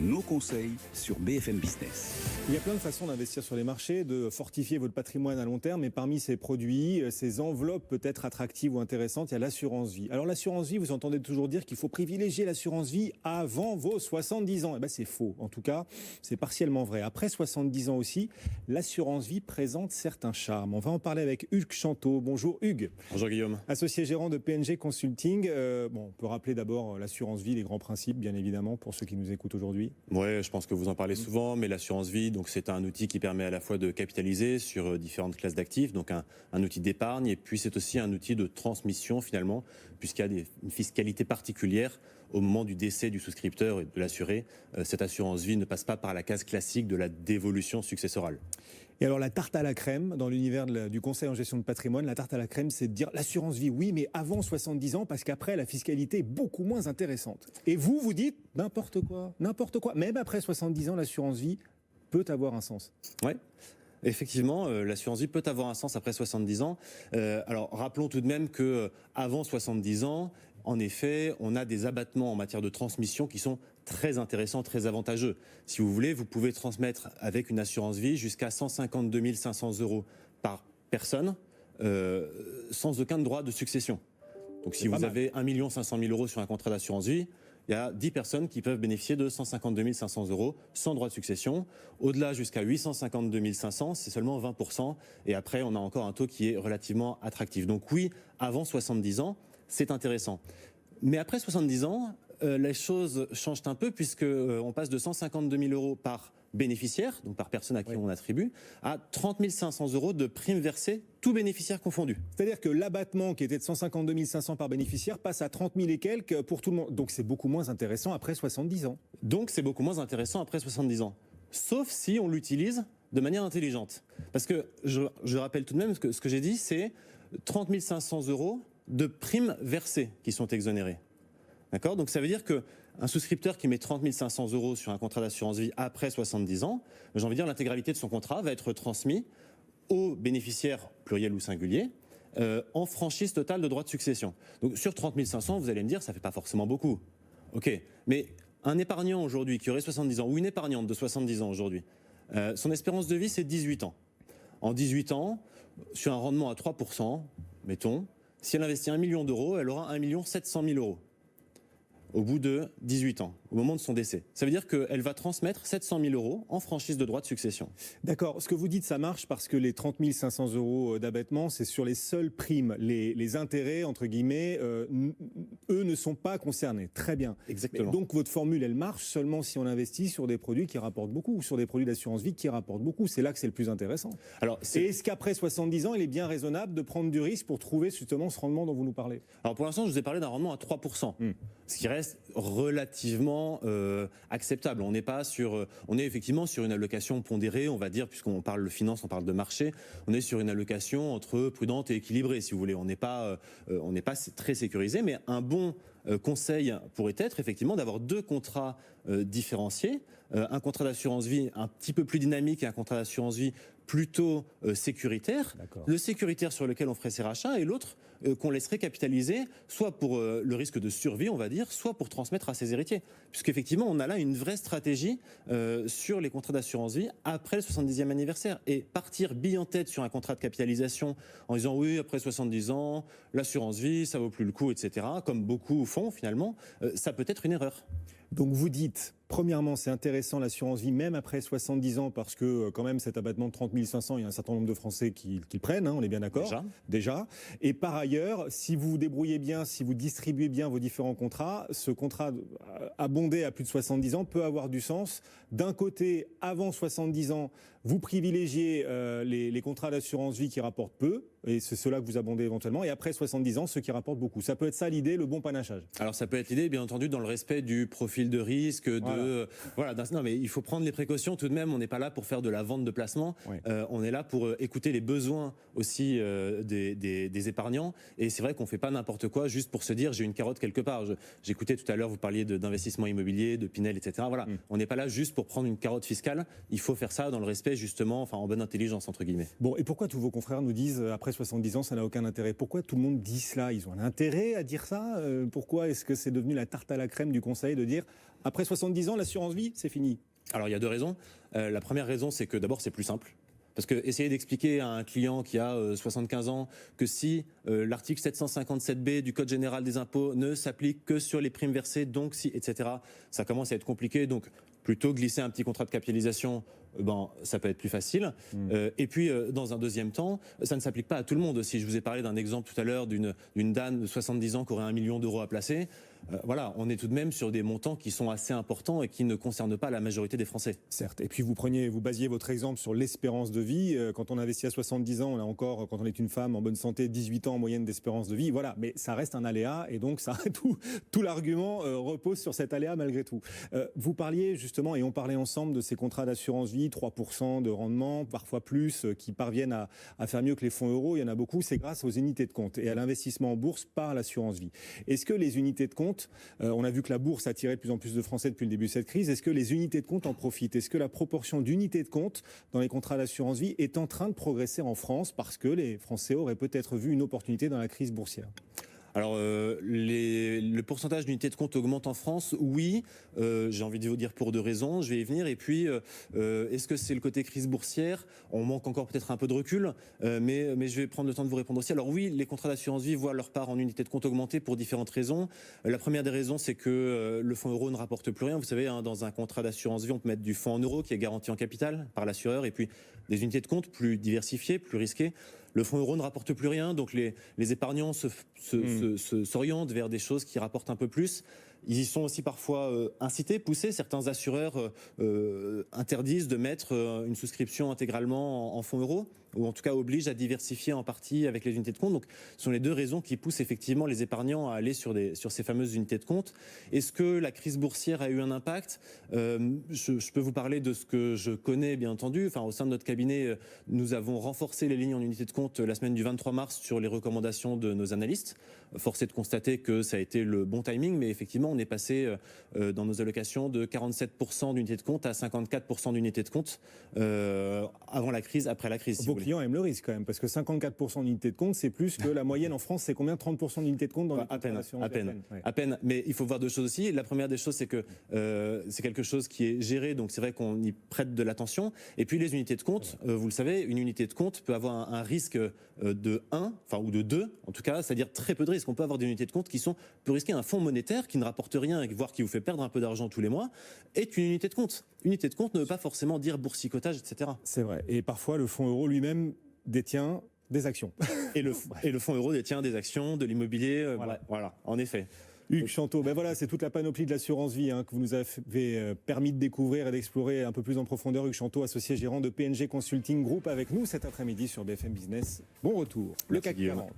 nos conseils sur BFM Business. Il y a plein de façons d'investir sur les marchés, de fortifier votre patrimoine à long terme, et parmi ces produits, ces enveloppes peut-être attractives ou intéressantes, il y a l'assurance vie. Alors l'assurance vie, vous entendez toujours dire qu'il faut privilégier l'assurance vie avant vos 70 ans. Eh bien c'est faux, en tout cas c'est partiellement vrai. Après 70 ans aussi, l'assurance vie présente certains charmes. On va en parler avec Hugues Chanteau. Bonjour Hugues. Bonjour Guillaume. Associé gérant de PNG Consulting. On peut rappeler d'abord l'assurance vie, les grands principes bien évidemment pour ceux qui nous écoutent aujourd'hui. Oui, je pense que vous en parlez souvent, mais l'assurance vie, donc c'est un outil qui permet à la fois de capitaliser sur différentes classes d'actifs, donc un outil d'épargne, et puis c'est aussi un outil de transmission finalement, puisqu'il y a une fiscalité particulière au moment du décès du souscripteur et de l'assuré. Cette assurance vie ne passe pas par la case classique de la dévolution successorale. Et alors la tarte à la crème, dans l'univers du conseil en gestion de patrimoine, la tarte à la crème, c'est de dire l'assurance vie, oui, mais avant 70 ans, parce qu'après, la fiscalité est beaucoup moins intéressante. Et vous dites n'importe quoi. Même après 70 ans, l'assurance vie peut avoir un sens. Oui. Effectivement, l'assurance vie peut avoir un sens après 70 ans. Alors, rappelons tout de même que avant 70 ans, en effet, on a des abattements en matière de transmission qui sont très intéressants, très avantageux. Si vous voulez, vous pouvez transmettre avec une assurance vie jusqu'à 152 500 € par personne, sans aucun droit de succession. Donc, si vous avez 1 500 000 € sur un contrat d'assurance vie, il y a 10 personnes qui peuvent bénéficier de 152 500 € sans droit de succession. Au-delà, jusqu'à 852 500, c'est seulement 20%. Et après, on a encore un taux qui est relativement attractif. Donc oui, avant 70 ans, c'est intéressant. Mais après 70 ans, les choses changent un peu puisque on passe de 152 000 € par bénéficiaire, donc par personne à qui on attribue, à 30 500 € de primes versées, tout bénéficiaire confondu. C'est-à-dire que l'abattement qui était de 152 500 par bénéficiaire passe à 30 000 et quelques pour tout le monde. Donc c'est beaucoup moins intéressant après 70 ans. Donc c'est beaucoup moins intéressant après 70 ans. Sauf si on l'utilise de manière intelligente. Parce que je rappelle tout de même que ce que j'ai dit, c'est 30 500 € de primes versées qui sont exonérées. D'accord ? Donc ça veut dire qu'un souscripteur qui met 30 500 € sur un contrat d'assurance vie après 70 ans, j'ai envie de dire l'intégralité de son contrat va être transmis aux bénéficiaires, pluriel ou singulier, en franchise totale de droit de succession. Donc sur 30 500, vous allez me dire, ça ne fait pas forcément beaucoup. Ok, mais un épargnant aujourd'hui qui aurait 70 ans, ou une épargnante de 70 ans aujourd'hui, son espérance de vie c'est 18 ans. En 18 ans, sur un rendement à 3%, mettons, si elle investit 1 million d'euros, elle aura 1 700 000 € au bout de 18 ans, au moment de son décès. Ça veut dire qu'elle va transmettre 700 000 € en franchise de droit de succession. D'accord. Ce que vous dites, ça marche parce que les 30 500 € d'abattement, c'est sur les seules primes. Les intérêts, entre guillemets, eux ne sont pas concernés. Très bien. Exactement. Mais donc votre formule, elle marche seulement si on investit sur des produits qui rapportent beaucoup, ou sur des produits d'assurance vie qui rapportent beaucoup. C'est là que c'est le plus intéressant. Alors, est-ce qu'après 70 ans, il est bien raisonnable de prendre du risque pour trouver justement ce rendement dont vous nous parlez ? Alors pour l'instant, je vous ai parlé d'un rendement à 3%. Ce qui reste relativement acceptable. On est effectivement sur une allocation pondérée, on va dire, puisqu'on parle de finance, on parle de marché. On est sur une allocation entre prudente et équilibrée, si vous voulez. On n'est pas très sécurisé, mais un bon conseil pourrait être effectivement d'avoir deux contrats différenciés. Un contrat d'assurance vie un petit peu plus dynamique et un contrat d'assurance vie plutôt sécuritaire. Le sécuritaire sur lequel on ferait ses rachats et l'autre qu'on laisserait capitaliser soit pour le risque de survie, on va dire, soit pour transmettre à ses héritiers. Puisqu'effectivement, on a là une vraie stratégie sur les contrats d'assurance vie après le 70e anniversaire. Et partir bille en tête sur un contrat de capitalisation en disant oui, après 70 ans, l'assurance vie, ça vaut plus le coup, etc., comme beaucoup font finalement, ça peut être une erreur. Donc vous dites, premièrement, c'est intéressant l'assurance vie, même après 70 ans, parce que quand même cet abattement de 30 500, il y a un certain nombre de Français qui le prennent, on est bien d'accord. Déjà. Et par ailleurs, si vous vous débrouillez bien, si vous distribuez bien vos différents contrats, ce contrat abondé à plus de 70 ans peut avoir du sens. D'un côté, avant 70 ans, vous privilégiez les contrats d'assurance vie qui rapportent peu, et c'est ceux-là que vous abondez éventuellement, et après 70 ans, ceux qui rapportent beaucoup. Ça peut être ça l'idée, le bon panachage. Alors ça peut être l'idée, bien entendu, dans le respect du profil de risque, non mais il faut prendre les précautions tout de même, on n'est pas là pour faire de la vente de placement, on est là pour écouter les besoins aussi des épargnants, et c'est vrai qu'on ne fait pas n'importe quoi juste pour se dire j'ai une carotte quelque part. J'écoutais tout à l'heure, vous parliez d'investissement immobilier, de Pinel, etc. Voilà, on n'est pas là juste pour prendre une carotte fiscale, il faut faire ça dans le respect justement, enfin en bonne intelligence entre guillemets. Bon, et pourquoi tous vos confrères nous disent après 70 ans ça n'a aucun intérêt? Pourquoi tout le monde dit cela? Ils ont un intérêt à dire ça? Pourquoi est-ce que c'est devenu la tarte à la crème du conseil de dire Après 70 ans, l'assurance vie, c'est fini. Alors il y a deux raisons. La première raison, c'est que d'abord c'est plus simple. Parce que essayer d'expliquer à un client qui a 75 ans que si l'article 757B du Code général des impôts ne s'applique que sur les primes versées, donc si, etc., ça commence à être compliqué. Donc plutôt glisser un petit contrat de capitalisation, ça peut être plus facile. Et puis, dans un deuxième temps, ça ne s'applique pas à tout le monde aussi. Je vous ai parlé d'un exemple tout à l'heure d'une dame de 70 ans qui aurait 1 million d'euros à placer. Voilà, on est tout de même sur des montants qui sont assez importants et qui ne concernent pas la majorité des Français. Certes. Et puis vous basiez votre exemple sur l'espérance de vie. Quand on investit à 70 ans, on a encore, quand on est une femme en bonne santé, 18 ans en moyenne d'espérance de vie. Voilà, mais ça reste un aléa et donc ça, tout l'argument repose sur cet aléa malgré tout. Vous parliez justement, et on parlait ensemble de ces contrats d'assurance vie, 3% de rendement, parfois plus, qui parviennent à faire mieux que les fonds euros. Il y en a beaucoup, c'est grâce aux unités de compte et à l'investissement en bourse par l'assurance vie. Est-ce que les unités de compte, on a vu que la bourse attirait de plus en plus de Français depuis le début de cette crise, est-ce que les unités de compte en profitent? Est-ce que la proportion d'unités de compte dans les contrats d'assurance vie est en train de progresser en France parce que les Français auraient peut-être vu une opportunité dans la crise boursière? Alors, le pourcentage d'unités de compte augmente en France, oui. J'ai envie de vous dire pour deux raisons, je vais y venir. Et puis, est-ce que c'est le côté crise boursière? On manque encore peut-être un peu de recul, mais je vais prendre le temps de vous répondre aussi. Alors oui, les contrats d'assurance vie voient leur part en unités de compte augmenter pour différentes raisons. La première des raisons, c'est que le fonds euro ne rapporte plus rien. Vous savez, dans un contrat d'assurance vie, on peut mettre du fonds en euros qui est garanti en capital par l'assureur, et puis des unités de compte plus diversifiées, plus risquées. Le fonds euro ne rapporte plus rien, donc les épargnants s'orientent vers des choses qui rapportent un peu plus. Ils y sont aussi parfois incités, poussés. Certains assureurs interdisent de mettre une souscription intégralement en fonds euros, ou en tout cas obligent à diversifier en partie avec les unités de compte. Donc, ce sont les deux raisons qui poussent effectivement les épargnants à aller sur ces fameuses unités de compte. Est-ce que la crise boursière a eu un impact? Je peux vous parler de ce que je connais, bien entendu. Enfin, au sein de notre cabinet, nous avons renforcé les lignes en unités de compte la semaine du 23 mars sur les recommandations de nos analystes. Force est de constater que ça a été le bon timing, mais effectivement, on est passé dans nos allocations de 47% d'unités de compte à 54% d'unités de compte avant la crise, après la crise. Vos clients aiment le risque quand même, parce que 54% d'unités de compte, c'est plus que la moyenne en France. C'est combien? 30% d'unités de compte dans les à peine. Mais il faut voir deux choses aussi. La première des choses, c'est que c'est quelque chose qui est géré, donc c'est vrai qu'on y prête de l'attention. Et puis les unités de compte, vous le savez, une unité de compte peut avoir un risque de 1, ou de 2, en tout cas, c'est-à-dire très peu de risques. On peut avoir des unités de compte qui sont peu risquées. Un fonds monétaire qui ne rapporte rien, voire qui vous fait perdre un peu d'argent tous les mois, est une unité de compte. Unité de compte ne veut pas forcément dire boursicotage, etc. C'est vrai. Et parfois, le fonds euro lui-même détient des actions. Et le fonds euro détient des actions, de l'immobilier, voilà, en effet. Hugues Chanteau, voilà, c'est toute la panoplie de l'assurance vie que vous nous avez permis de découvrir et d'explorer un peu plus en profondeur. Hugues Chanteau, associé gérant de PNG Consulting Group, avec nous cet après-midi sur BFM Business. Bon retour. Merci, le CAC 40.